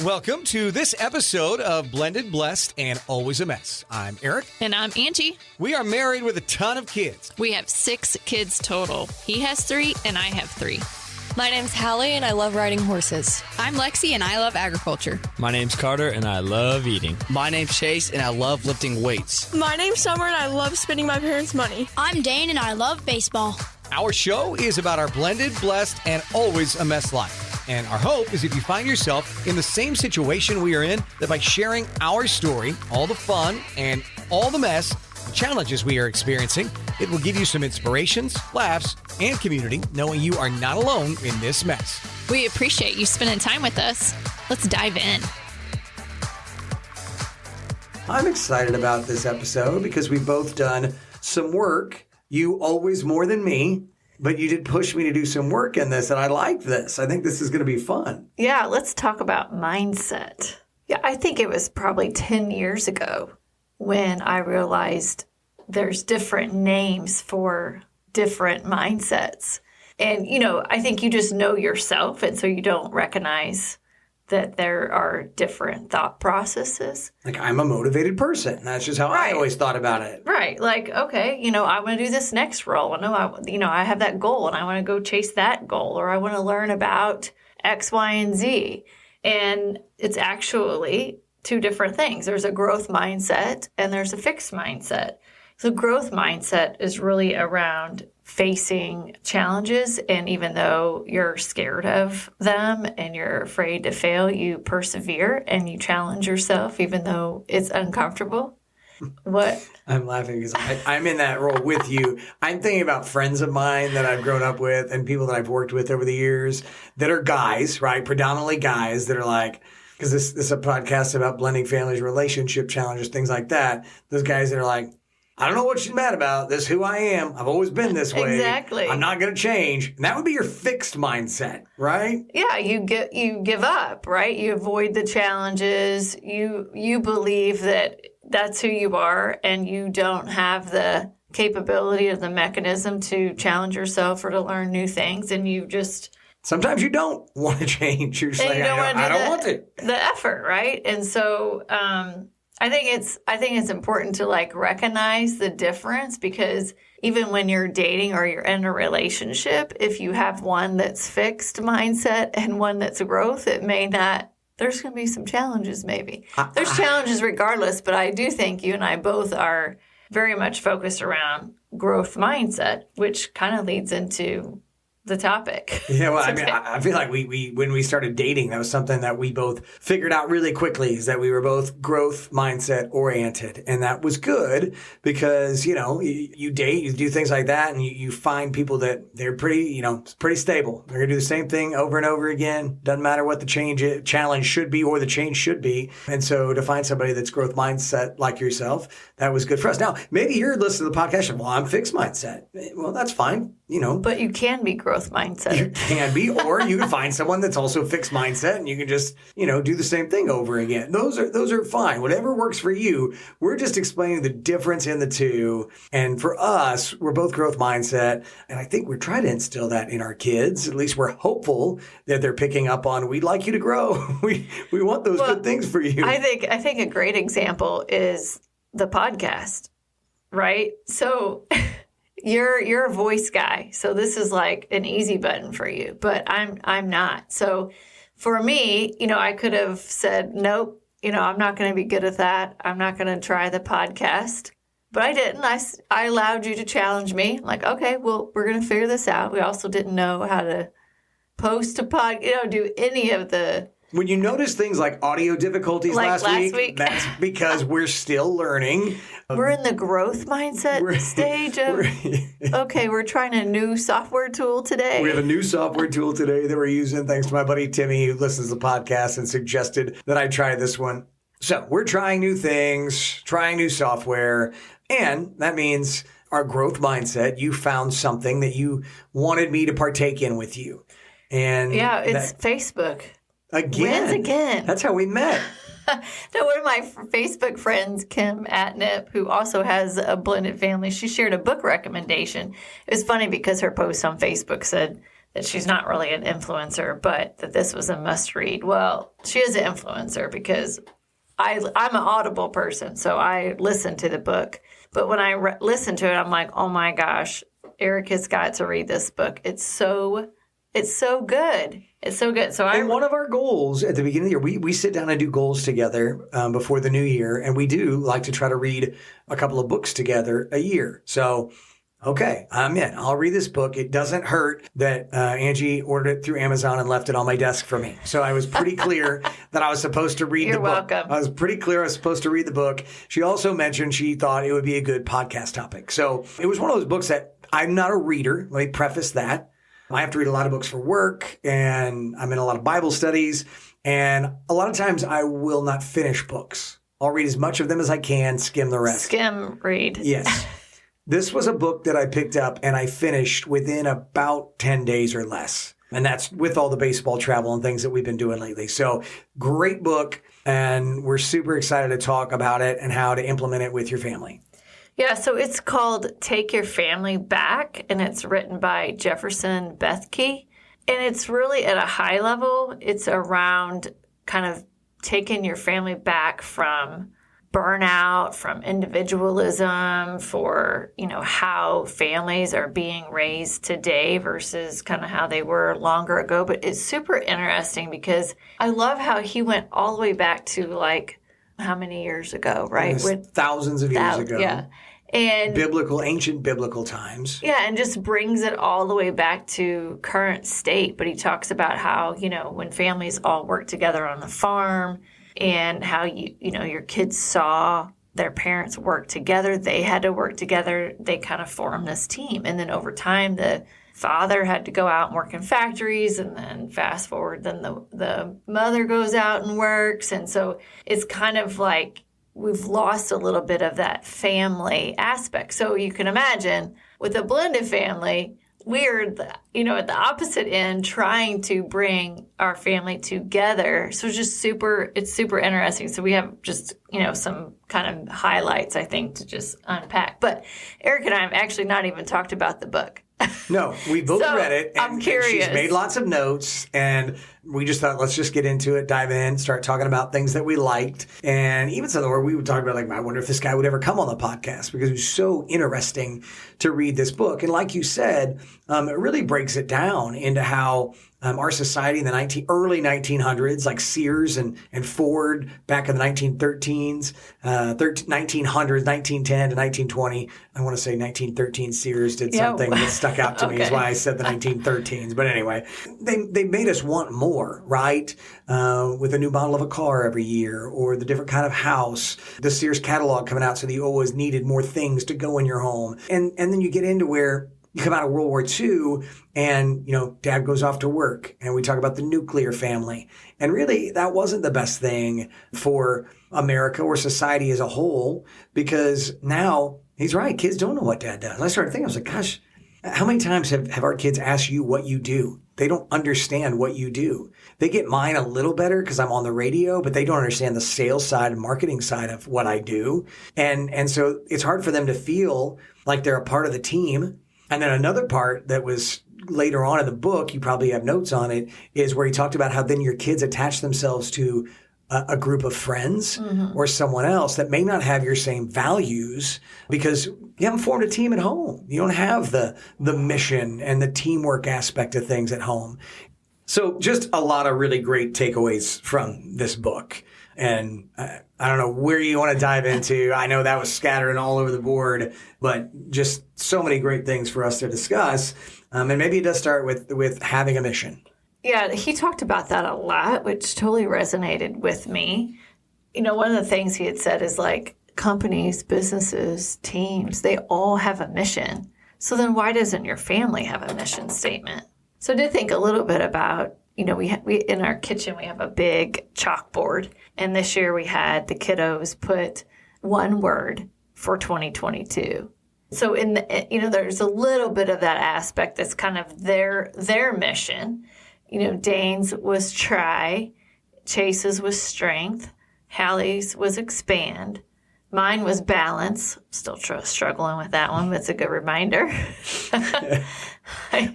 Welcome to this episode of Blended, Blessed, and Always a Mess. I'm Aric. And I'm Angie. We are married with a ton of kids. We have 6 kids total. He has 3 and I have 3. My name's Hallie and I love riding horses. I'm Lexi and I love agriculture. My name's Carter and I love eating. My name's Chase and I love lifting weights. My name's Summer and I love spending my parents' money. I'm Dane and I love baseball. Our show is about our blended, blessed, and always a mess life. And our hope is if you find yourself in the same situation we are in, that by sharing our story, all the fun and all the mess, the challenges we are experiencing, it will give you some inspirations, laughs, and community, knowing you are not alone in this mess. We appreciate you spending time with us. Let's dive in. I'm excited about this episode because we've both done some work. You always more than me, but you did push me to do some work in this, and I like this. I think this is going to be fun. Yeah, let's talk about mindset. Yeah, I think it was probably 10 years ago when I realized there's different names for different mindsets. And, you know, I think you just know yourself, and so you don't recognize that there are different thought processes. Like, I'm a motivated person. That's just how I always thought about it. Right. Like, okay, you know, I want to do this next role. I have that goal and I want to go chase that goal, or I want to learn about X, Y, and Z. And it's actually 2 different things. There's a growth mindset and there's a fixed mindset. So growth mindset is really around facing challenges, and even though you're scared of them and you're afraid to fail, you persevere and you challenge yourself even though it's uncomfortable. What? I'm laughing because I'm in that role with you. I'm thinking about friends of mine that I've grown up with and people that I've worked with over the years that are guys, right? Predominantly guys that are like, because this is a podcast about blending families, relationship challenges, things like that. Those guys that are like, I don't know what she's mad about. This is who I am. I've always been this way. Exactly. I'm not going to change. And that would be your fixed mindset, right? Yeah, you give up, right? You avoid the challenges. You believe that that's who you are, and you don't have the capability or the mechanism to challenge yourself or to learn new things, and you just... Sometimes you don't want to change. You're just like, I don't want to. The effort, right? And so... I think it's important to like recognize the difference, because even when you're dating or you're in a relationship, if you have one that's fixed mindset and one that's growth, it may not, there's going to be some challenges maybe. There's challenges regardless, but I do think you and I both are very much focused around growth mindset, which kind of leads into the topic. Yeah, well, I mean, I feel like we when we started dating, that was something that we both figured out really quickly, is that we were both growth mindset oriented. And that was good because, you know, you date, you do things like that, and you find people that they're pretty stable. They're going to do the same thing over and over again. Doesn't matter what the challenge should be or the change should be. And so to find somebody that's growth mindset like yourself, that was good for us. Now, maybe you're listening to the podcast and, well, I'm fixed mindset. Well, that's fine, you know. But you can be growth mindset. You can be, or you can find someone that's also fixed mindset and you can just, you know, do the same thing over again. Those are fine. Whatever works for you. We're just explaining the difference in the two. And for us, we're both growth mindset. And I think we're trying to instill that in our kids. At least we're hopeful that they're picking up on, we'd like you to grow. We want those good things for you. I think a great example is the podcast, right? So You're a voice guy, so this is like an easy button for you, but I'm not. So for me, you know, I could have said, nope, you know, I'm not going to be good at that. I'm not going to try the podcast, but I didn't. I allowed you to challenge me. Like, okay, well, we're going to figure this out. We also didn't know how to post a do any of the... When you notice things like audio difficulties like last week, that's because we're still learning. We're in the growth mindset stage of, okay, we're trying a new software tool today. We have a new software tool today that we're using, thanks to my buddy Timmy, who listens to the podcast and suggested that I try this one. So we're trying new things, trying new software, and that means our growth mindset, you found something that you wanted me to partake in with you. And yeah, it's Facebook. Again. Wins again. That's how we met. No, one of my Facebook friends, Kim Atnip, who also has a blended family, she shared a book recommendation. It was funny because her post on Facebook said, that she's not really an influencer, but that this was a must read. Well, she is an influencer because I'm an Audible person, so I listen to the book. But when I listen to it, I'm like, oh my gosh, Aric has got to read this book. It's so good. It's so good. And one of our goals at the beginning of the year, we sit down and do goals together before the new year, and we do like to try to read a couple of books together a year. So, okay, I'm in. I'll read this book. It doesn't hurt that Angie ordered it through Amazon and left it on my desk for me. So I was pretty clear that I was supposed to read the book. You're welcome. I was pretty clear I was supposed to read the book. She also mentioned she thought it would be a good podcast topic. So it was one of those books that I'm not a reader. Let me preface that. I have to read a lot of books for work, and I'm in a lot of Bible studies, and a lot of times I will not finish books. I'll read as much of them as I can, skim the rest. Skim read. Yes. This was a book that I picked up and I finished within about 10 days or less. And that's with all the baseball travel and things that we've been doing lately. So great book, and we're super excited to talk about it and how to implement it with your family. Yeah, so it's called Take Your Family Back, and it's written by Jefferson Bethke. And it's really at a high level, it's around kind of taking your family back from burnout, from individualism, for, how families are being raised today versus kind of how they were longer ago. But it's super interesting because I love how he went all the way back to how many years ago, right? Thousands of years ago. Yeah. And ancient biblical times. Yeah, and just brings it all the way back to current state. But he talks about how, when families all work together on the farm and how, your kids saw their parents work together. They had to work together. They kind of formed this team. And then over time, the father had to go out and work in factories, and then fast forward, then the mother goes out and works. And so it's kind of like we've lost a little bit of that family aspect. So you can imagine with a blended family, we're at the opposite end trying to bring our family together. So it's super interesting. So we have just, some kind of highlights, I think, to just unpack. But Aric and I have actually not even talked about the book. No, we both read it. I'm curious. She's made lots of notes, and we just thought, let's just get into it, dive in, start talking about things that we liked. And even so, where we would talk about, I wonder if this guy would ever come on the podcast, because it was so interesting to read this book. And like you said, it really breaks it down into how our society in the early 1900s, like Sears and Ford back in the 1913s, 1900s, 1910 to 1920. I want to say 1913 Sears did something that stuck out to me, is why I said the 1913s. But anyway, they made us want more, right? With a new model of a car every year, or the different kind of house, the Sears catalog coming out, so that you always needed more things to go in your home. And then you get into where you come out of World War II and, dad goes off to work, and we talk about the nuclear family. And really, that wasn't the best thing for America or society as a whole, because now, he's right, kids don't know what dad does. And I started thinking, I was like, gosh, how many times have our kids asked you what you do? They don't understand what you do. They get mine a little better because I'm on the radio, but they don't understand the sales side and marketing side of what I do. And so it's hard for them to feel like they're a part of the team. And then another part that was later on in the book, you probably have notes on it, is where he talked about how then your kids attach themselves to a group of friends or someone else that may not have your same values, because you haven't formed a team at home. You don't have the mission and the teamwork aspect of things at home. So just a lot of really great takeaways from this book. And I don't know where you want to dive into. I know that was scattering all over the board, but just so many great things for us to discuss. And maybe it does start with having a mission. Yeah, he talked about that a lot, which totally resonated with me. One of the things he had said is companies, businesses, teams, they all have a mission. So then why doesn't your family have a mission statement? So I did think a little bit about, we in our kitchen, we have a big chalkboard. And this year we had the kiddos put one word for 2022. So there's a little bit of that aspect that's kind of their mission. Dane's was try, Chase's was strength, Hallie's was expand, Mine was balance. Still struggling with that one, but it's a good reminder.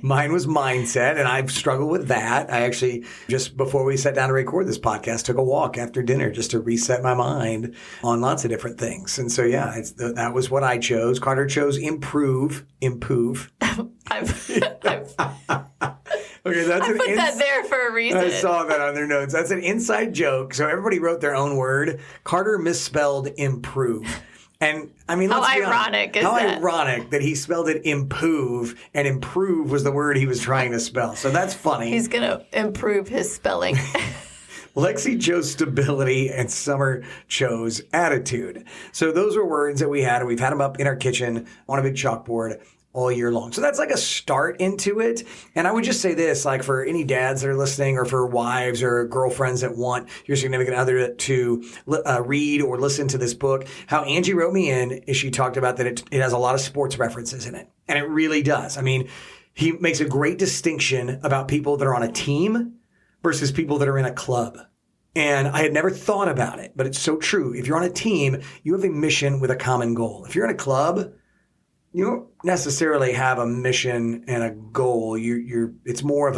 Mine was mindset, and I've struggled with that. I actually, just before we sat down to record this podcast, took a walk after dinner just to reset my mind on lots of different things. And so, yeah, that was what I chose. Carter chose improve. Okay, that's I put that there for a reason. I saw that on their notes. That's an inside joke. So everybody wrote their own word. Carter misspelled improve. And I mean, how let's be ironic honest, is how that? ironic that he spelled it improve, and improve was the word he was trying to spell. So that's funny. He's going to improve his spelling. Lexi chose stability and Summer chose attitude. So those were words that we had, and we've had them up in our kitchen on a big chalkboard all year long. So that's like a start into it. And I would just say this, like for any dads that are listening, or for wives or girlfriends that want your significant other to read or listen to this book, how Angie wrote me in is she talked about that it has a lot of sports references in it. And it really does. I mean, he makes a great distinction about people that are on a team versus people that are in a club. And I had never thought about it, but it's so true. If you're on a team, you have a mission with a common goal. If you're in a club, you don't necessarily have a mission and a goal. It's more of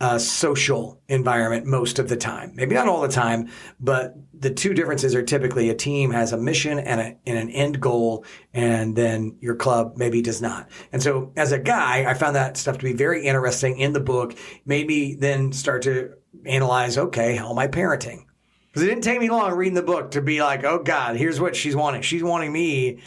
a social environment most of the time. Maybe not all the time, but the two differences are typically a team has a mission and an end goal, and then your club maybe does not. And so as a guy, I found that stuff to be very interesting in the book, made me then start to analyze, okay, how am I parenting? Because it didn't take me long reading the book to be like, oh, God, here's what she's wanting. She's wanting me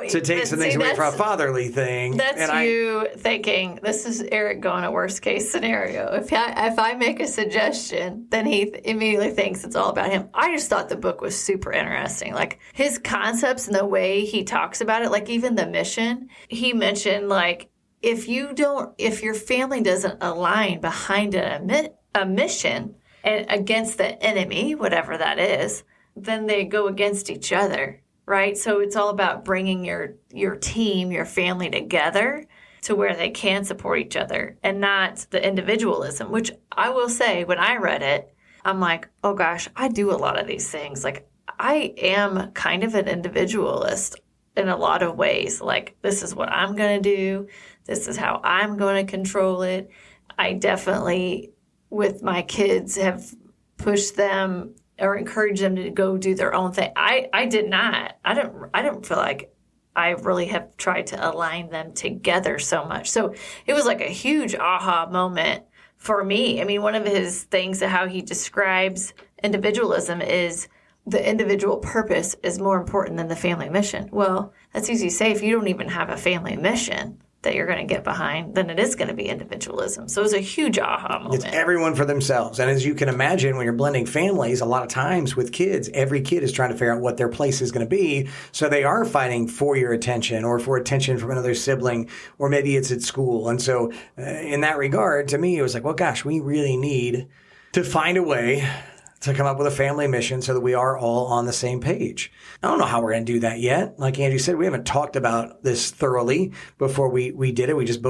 to take some things away from a fatherly thing. That's you thinking, this is Aric going a worst case scenario. If I make a suggestion, then he immediately thinks it's all about him. I just thought the book was super interesting. Like his concepts and the way he talks about it, like even the mission, he mentioned like, if your family doesn't align behind a mission, and against the enemy, whatever that is, then they go against each other, right? So it's all about bringing your team, your family together to where they can support each other and not the individualism, which I will say when I read it, I'm like, oh gosh, I do a lot of these things. Like I am kind of an individualist in a lot of ways. Like this is what I'm going to do. This is how I'm going to control it. I definitely, with my kids, have pushed them or encouraged them to go do their own thing. I did not. I don't feel like I really have tried to align them together so much. So it was like a huge aha moment for me. I mean, one of his things, how he describes individualism is the individual purpose is more important than the family mission. Well, that's easy to say if you don't even have a family mission that you're going to get behind, then it is going to be individualism. So it was a huge aha moment. It's everyone for themselves. And as you can imagine, when you're blending families, a lot of times with kids, every kid is trying to figure out what their place is going to be. So they are fighting for your attention or for attention from another sibling, or maybe it's at school. And so in that regard, to me, it was like, well, gosh, we really need to find a way to come up with a family mission so that we are all on the same page. I don't know how we're going to do that yet. Like Angie said, we haven't talked about this thoroughly before we did it. We just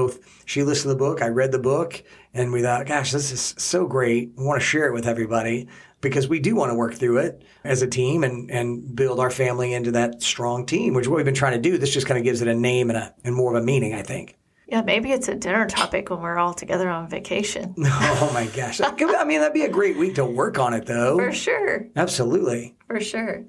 she listened to the book, I read the book, and we thought, gosh, this is so great. We want to share it with everybody because we do want to work through it as a team and build our family into that strong team, which is what we've been trying to do. This just kind of gives it a name and more of a meaning, I think. Yeah, maybe it's a dinner topic when we're all together on vacation. Oh, my gosh. I mean, that'd be a great week to work on it, though. For sure. Absolutely. For sure.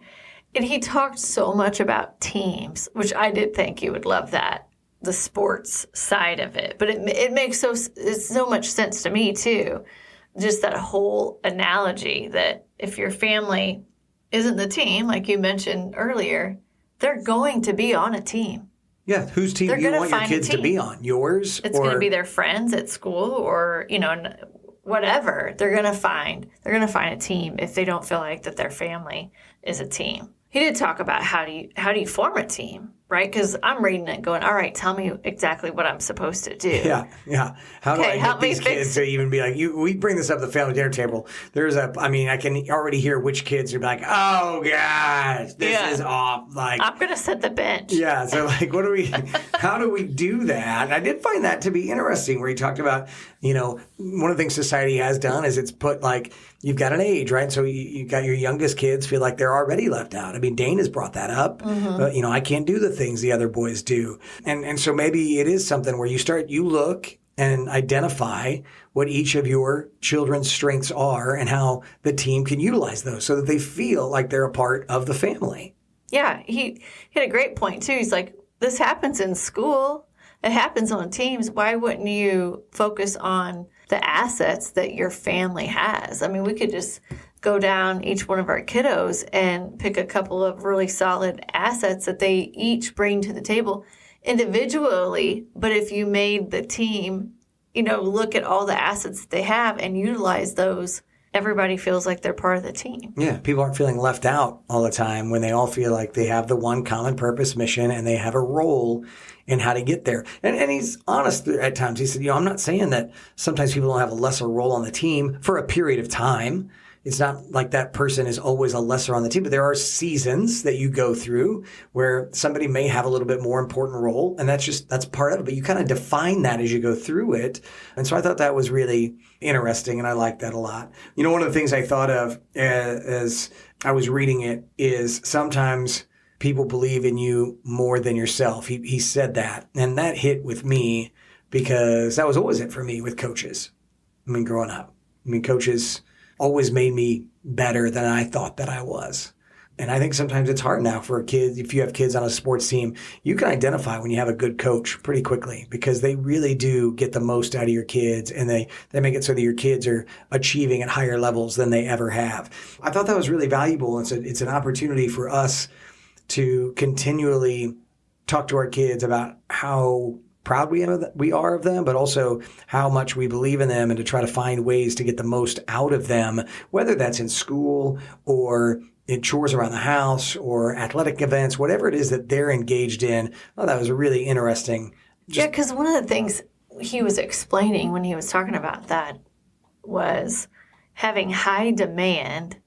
And he talked so much about teams, which I did think you would love that, the sports side of it. But it makes so much sense to me, too. Just that whole analogy that if your family isn't the team, like you mentioned earlier, they're going to be on a team. Yeah, whose team do you want your kids to be on? Yours? It's going to be their friends at school or, whatever. They're going to find a team if they don't feel like that their family is a team. He did talk about how do you form a team? right? Because I'm reading it going, all right, tell me exactly what I'm supposed to do. Yeah. How do I get these kids to even be like, we bring this up at the family dinner table. I can already hear which kids are like, oh gosh, this is off. Like, I'm going to set the bench. Yeah. So like, how do we do that? And I did find that to be interesting where he talked about, one of the things society has done is it's put like, you've got an age, right? So you got your youngest kids feel like they're already left out. I mean, Dane has brought that up. But, I can't do the things the other boys do. And so maybe it is something where you look and identify what each of your children's strengths are and how the team can utilize those so that they feel like they're a part of the family. Yeah, he had a great point, too. He's like, this happens in school. It happens on teams. Why wouldn't you focus on the assets that your family has? I mean, we could just go down each one of our kiddos and pick a couple of really solid assets that they each bring to the table individually. But if you made the team, look at all the assets that they have and utilize those, everybody feels like they're part of the team. Yeah, people aren't feeling left out all the time when they all feel like they have the one common purpose mission and they have a role in how to get there. And he's honest at times. He said, I'm not saying that sometimes people don't have a lesser role on the team for a period of time. It's not like that person is always a lesser on the team, but there are seasons that you go through where somebody may have a little bit more important role, and that's part of it. But you kind of define that as you go through it. And so I thought that was really interesting, and I liked that a lot. One of the things I thought of as I was reading it is sometimes people believe in you more than yourself. He said that, and that hit with me because that was always it for me with coaches. Growing up. Coaches always made me better than I thought that I was. And I think sometimes it's hard now for a kid. If you have kids on a sports team, you can identify when you have a good coach pretty quickly because they really do get the most out of your kids and they make it so that your kids are achieving at higher levels than they ever have. I thought that was really valuable. It's an opportunity for us to continually talk to our kids about how proud we are of them, but also how much we believe in them and to try to find ways to get the most out of them, whether that's in school or in chores around the house or athletic events, whatever it is that they're engaged in. Oh, that was really interesting. Yeah, because one of the things he was explaining when he was talking about that was having high demand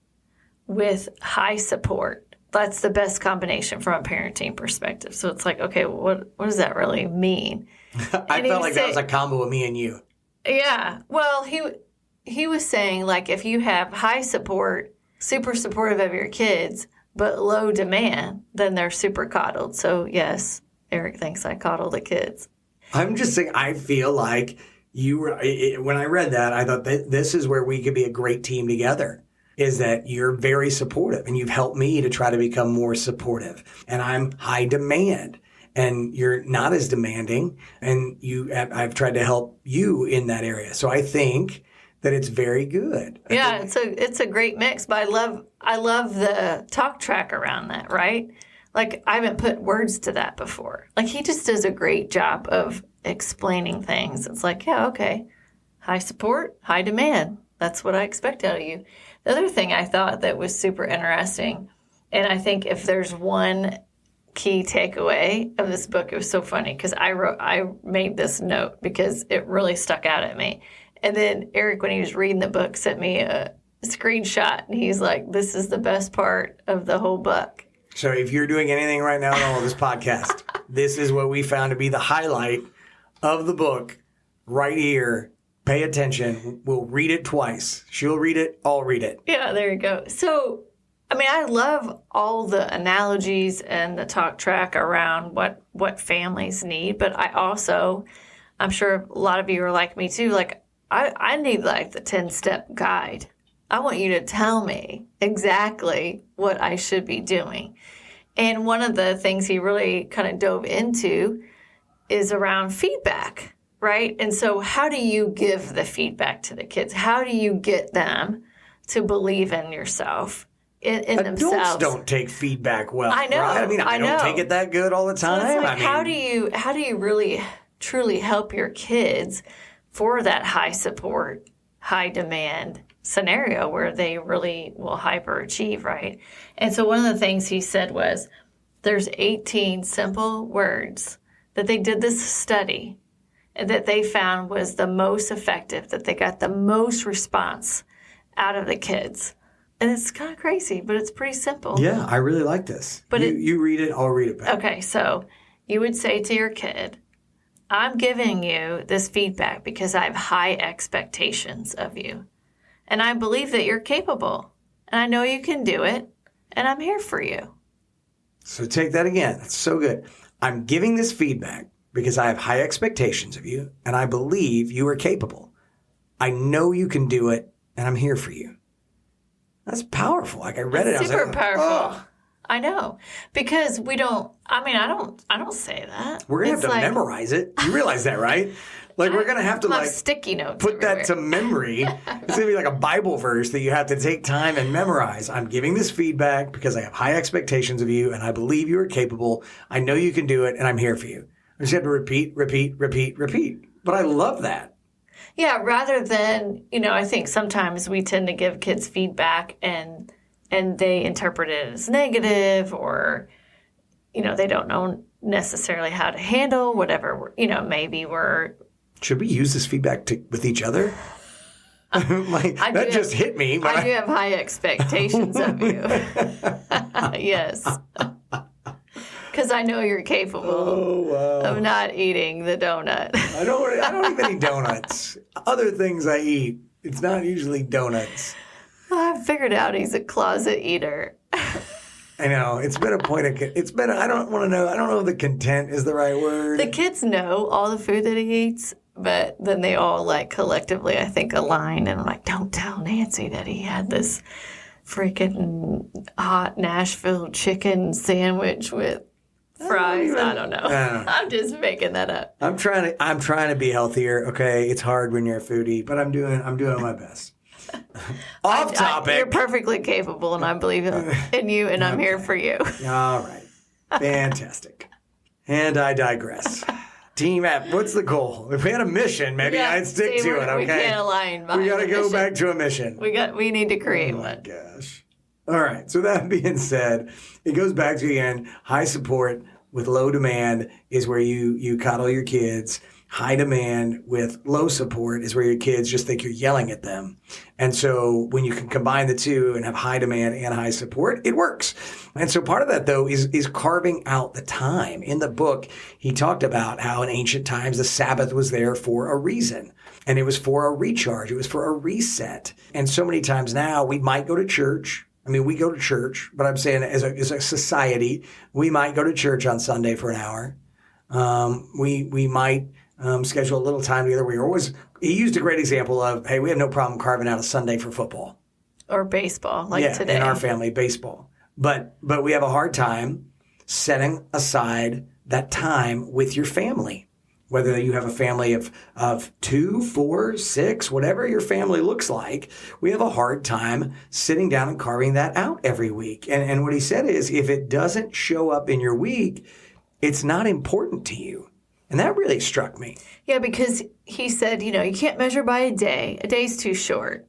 with high support. That's the best combination from a parenting perspective. So it's like, okay, what does that really mean? I felt like that was a combo of me and you. Yeah. Well, he was saying, like, if you have high support, super supportive of your kids, but low demand, then they're super coddled. So, yes, Aric thinks I coddle the kids. I'm just saying, I feel like when I read that, I thought that this is where we could be a great team together. Is that you're very supportive and you've helped me to try to become more supportive. And I'm high demand and you're not as demanding and I've tried to help you in that area. So I think that it's very good. Yeah, it's a great mix, but I love the talk track around that, right? Like I haven't put words to that before. Like he just does a great job of explaining things. It's like, yeah, okay. High support, high demand. That's what I expect out of you. The other thing I thought that was super interesting, and I think if there's one key takeaway of this book, it was so funny because I made this note because it really stuck out at me. And then Aric, when he was reading the book, sent me a screenshot, and he's like, this is the best part of the whole book. So if you're doing anything right now on all this podcast, this is what we found to be the highlight of the book right here. Pay attention. We'll read it twice. She'll read it. I'll read it. Yeah, there you go. So, I love all the analogies and the talk track around what families need. But I'm sure a lot of you are like me too. Like, I need like the 10-step guide. I want you to tell me exactly what I should be doing. And one of the things he really kind of dove into is around feedback. Right? And so how do you give the feedback to the kids? How do you get them to believe in yourself, in Adults themselves? Adults don't take feedback well. I know. Right? I don't take it that good all the time. So it's like, how do you really, truly help your kids for that high support, high demand scenario where they really will hyperachieve, right? And so one of the things he said was, there's 18 simple words that they did this study that they found was the most effective, that they got the most response out of the kids. And it's kind of crazy, but it's pretty simple. Yeah, I really like this. But you read it, I'll read it back. Okay, so you would say to your kid, I'm giving you this feedback because I have high expectations of you. And I believe that you're capable. And I know you can do it. And I'm here for you. So take that again. That's so good. I'm giving this feedback because I have high expectations of you. And I believe you are capable. I know you can do it. And I'm here for you. That's powerful. Like I read it. I was Super like, powerful. Oh. I know. Because we don't, I don't say that. We're going to have to memorize it. You realize that, right? Like we're going to have to like sticky notes put everywhere. that to memory. It's going to be like a Bible verse that you have to take time and memorize. I'm giving this feedback because I have high expectations of you and I believe you are capable. I know you can do it and I'm here for you. I just have to repeat. But I love that. Yeah, rather than, I think sometimes we tend to give kids feedback and they interpret it as negative or, they don't know necessarily how to handle whatever, maybe we're... Should we use this feedback with each other? That just hit me. I do have high expectations of you. Yes. Because I know you're capable of not eating the donut. I don't even eat donuts. Other things I eat, it's not usually donuts. I figured out he's a closet eater. I know. It's been a point of... I don't want to know. I don't know if the content is the right word. The kids know all the food that he eats, but then they all, collectively, I think, align. And I'm like, don't tell Nancy that he had this freaking hot Nashville chicken sandwich with fries. I don't know. I'm just making that up. I'm trying to be healthier, okay? It's hard when you're a foodie, but I'm doing my best. Off topic. You're perfectly capable, and I believe in you, and I'm here for you. All right. Fantastic. And I digress. Team app, what's the goal? If we had a mission, maybe I'd stick to it, okay? We can't align behind we got to go mission. back to a mission. We need to create one. Oh, my gosh. All right. So that being said, it goes back to, again, high support with low demand is where you coddle your kids. High demand with low support is where your kids just think you're yelling at them. And so when you can combine the two and have high demand and high support, it works. And so part of that, though, is carving out the time. In the book, he talked about how in ancient times the Sabbath was there for a reason. And it was for a recharge. It was for a reset. And so many times now we might go to church. I mean, we go to church, but I'm saying as a society, we might go to church on Sunday for an hour. We might schedule a little time together. He used a great example of, hey, we have no problem carving out a Sunday for football. Or baseball, today. In our family, baseball. But we have a hard time setting aside that time with your family. Whether you have a family of 2, 4, 6, whatever your family looks like, we have a hard time sitting down and carving that out every week. And what he said is, if it doesn't show up in your week, it's not important to you. And that really struck me. Yeah, because he said, you can't measure by a day. A day's too short.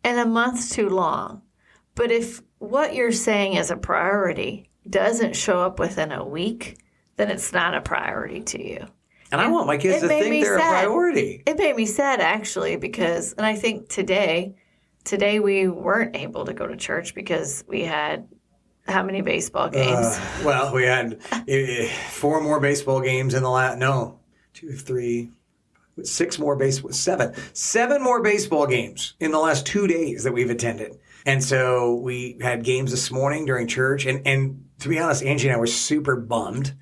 And a month's too long. But if what you're saying is a priority doesn't show up within a week, then it's not a priority to you. And I want my kids to think they're a priority. It made me sad, actually, because, and I think today we weren't able to go to church because we had how many baseball games? Well, we had 4 more baseball games in the last, 2, 3, 6 more baseball, 7 more baseball games in the last 2 days that we've attended. And so we had games this morning during church. And to be honest, Angie and I were super bummed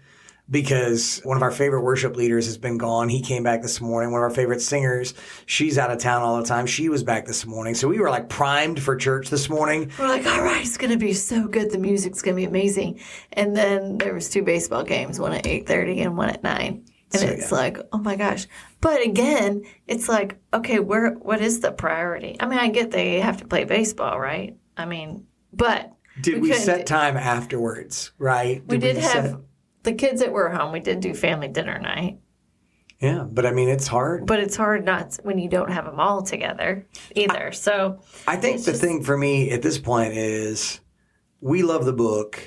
because one of our favorite worship leaders has been gone. He came back this morning. One of our favorite singers, she's out of town all the time. She was back this morning. So we were primed for church this morning. We're like, all right, it's going to be so good. The music's going to be amazing. And then there was 2 baseball games, one at 8:30 and one at 9. And so, it's like, oh my gosh. But again, it's like, okay, what is the priority? I mean, I get they have to play baseball, right? I mean, but did we set time afterwards, right? We did have the kids that were home. We did do family dinner night. Yeah, but I mean, it's hard. But it's hard not when you don't have them all together either. So I think the thing for me at this point is we love the book.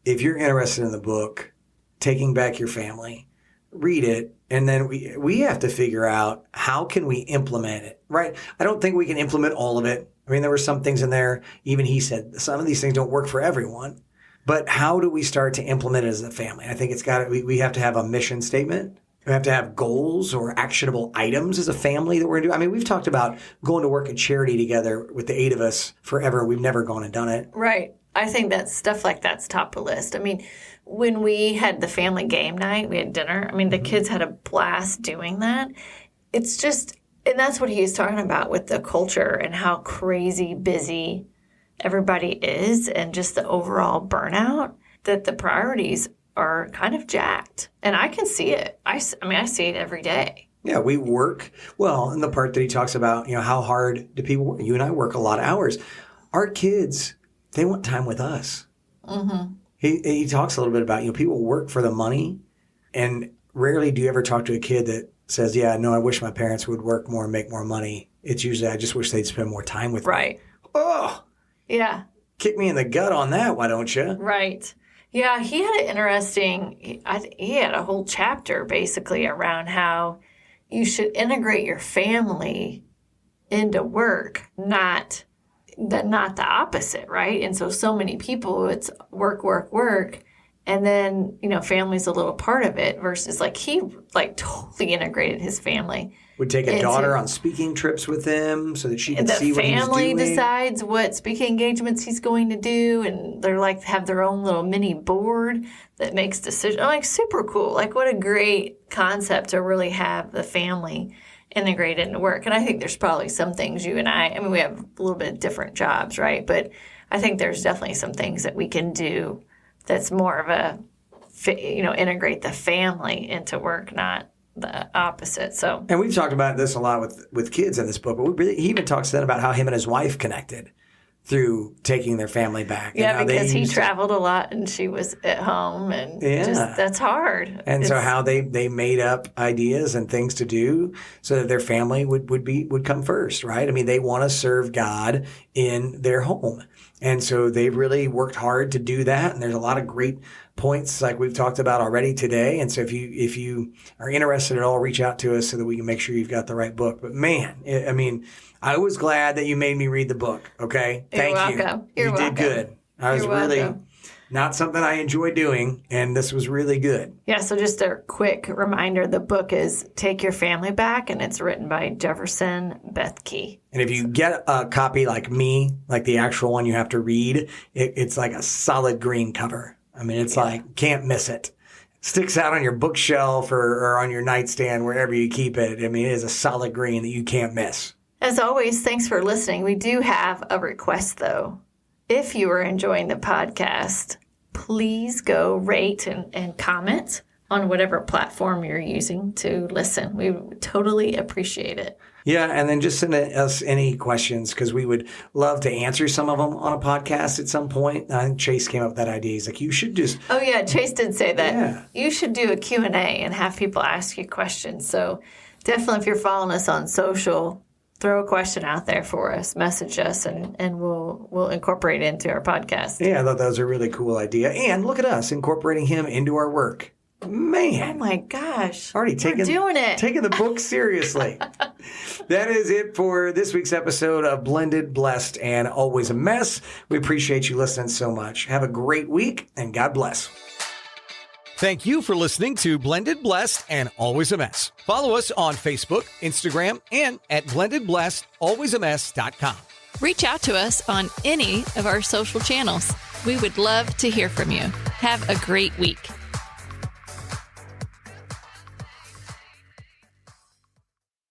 if you're interested in the book, Taking Back Your Family, read it. And then we have to figure out how can we implement it, right? I don't think we can implement all of it. I mean, there were some things in there, even he said, some of these things don't work for everyone. But how do we start to implement it as a family? I think we have to have a mission statement. We have to have goals or actionable items as a family that we're going to do. I mean, we've talked about going to work at charity together with the 8 of us forever. We've never gone and done it. Right. I think that stuff like that's top of the list. I mean, when we had the family game night, we had dinner. I mean, the kids had a blast doing that. It's just, and that's what he was talking about with the culture and how crazy busy everybody is and just the overall burnout, that the priorities are kind of jacked. And I can see it. I see it every day. Yeah, we work. Well, in the part that he talks about, how hard do people work? You and I work a lot of hours. Our kids, they want time with us. Mm-hmm. He talks a little bit about, people work for the money, and rarely do you ever talk to a kid that says, yeah, no, I wish my parents would work more and make more money. It's usually, I just wish they'd spend more time with me. Right. Oh. Yeah. Kick me in the gut on that, why don't you? Right. Yeah, he had an interesting, he had a whole chapter basically around how you should integrate your family into work, not the opposite, right? And so many people, it's work, work, work, and then, family's a little part of it versus he totally integrated his family. Would take a daughter on speaking trips with him so that she could see what he's doing. The family decides what speaking engagements he's going to do, and they're have their own little mini board that makes decisions. Super cool. What a great concept to really have the family integrated into work. And I think there's probably some things you and I mean, we have a little bit of different jobs, right? But I think there's definitely some things that we can do that's more of a, integrate the family into work, not the opposite. So, and we've talked about this a lot with kids in this book, but he even talks then about how him and his wife connected through taking their family back. Yeah, because he traveled a lot and she was at home, and that's hard. And so how they made up ideas and things to do so that their family would come first, right? I mean, they want to serve God in their home. And so they've really worked hard to do that. And there's a lot of great points like we've talked about already today. And so if you are interested at all, reach out to us so that we can make sure you've got the right book. But man, I was glad that you made me read the book. Okay. Thank you. You're welcome. You did good. I was really not something I enjoy doing, and this was really good. Yeah, so just a quick reminder, the book is Take Your Family Back, and it's written by Jefferson Bethke. And if you get a copy like me, like the actual one you have to read, it's like a solid green cover. I mean, it's can't miss it. Sticks out on your bookshelf or on your nightstand, wherever you keep it. I mean, it is a solid green that you can't miss. As always, thanks for listening. We do have a request, though. If you are enjoying the podcast, please go rate and comment on whatever platform you're using to listen. We totally appreciate it. Yeah, and then just send us any questions because we would love to answer some of them on a podcast at some point. I think Chase came up with that idea. He's like, you should just... Oh, yeah, Chase did say that. Yeah. You should do a Q&A and have people ask you questions. So definitely if you're following us on social, throw a question out there for us, message us, and we'll incorporate it into our podcast. Yeah, I thought that was a really cool idea. And look at us incorporating him into our work. Man. Oh, my gosh. Already doing it. Taking the book seriously. That is it for this week's episode of Blended, Blessed, and Always a Mess. We appreciate you listening so much. Have a great week, and God bless. Thank you for listening to Blended, Blessed, and Always a Mess. Follow us on Facebook, Instagram, and at blendedblessedalwaysamess.com. Reach out to us on any of our social channels. We would love to hear from you. Have a great week.